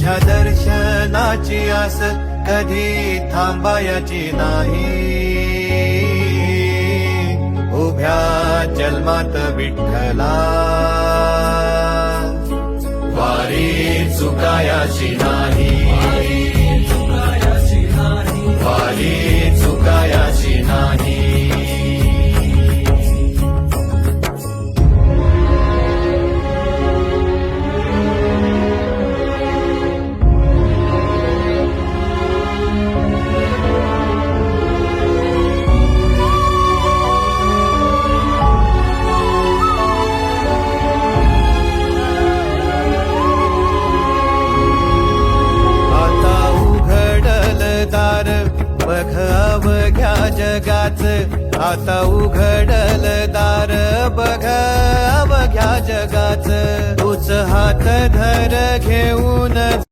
तुझ्या दर्शनाची आस कधी थांबायची नाही. उभ्या जन्मात विठ्ठला वारी चुकायाची नाही. वारी चुकायाची नाही. बघ अवघ्या जगाच आता उघडल दार. बघ अवघ्या जगाच तूच हात धर घेऊन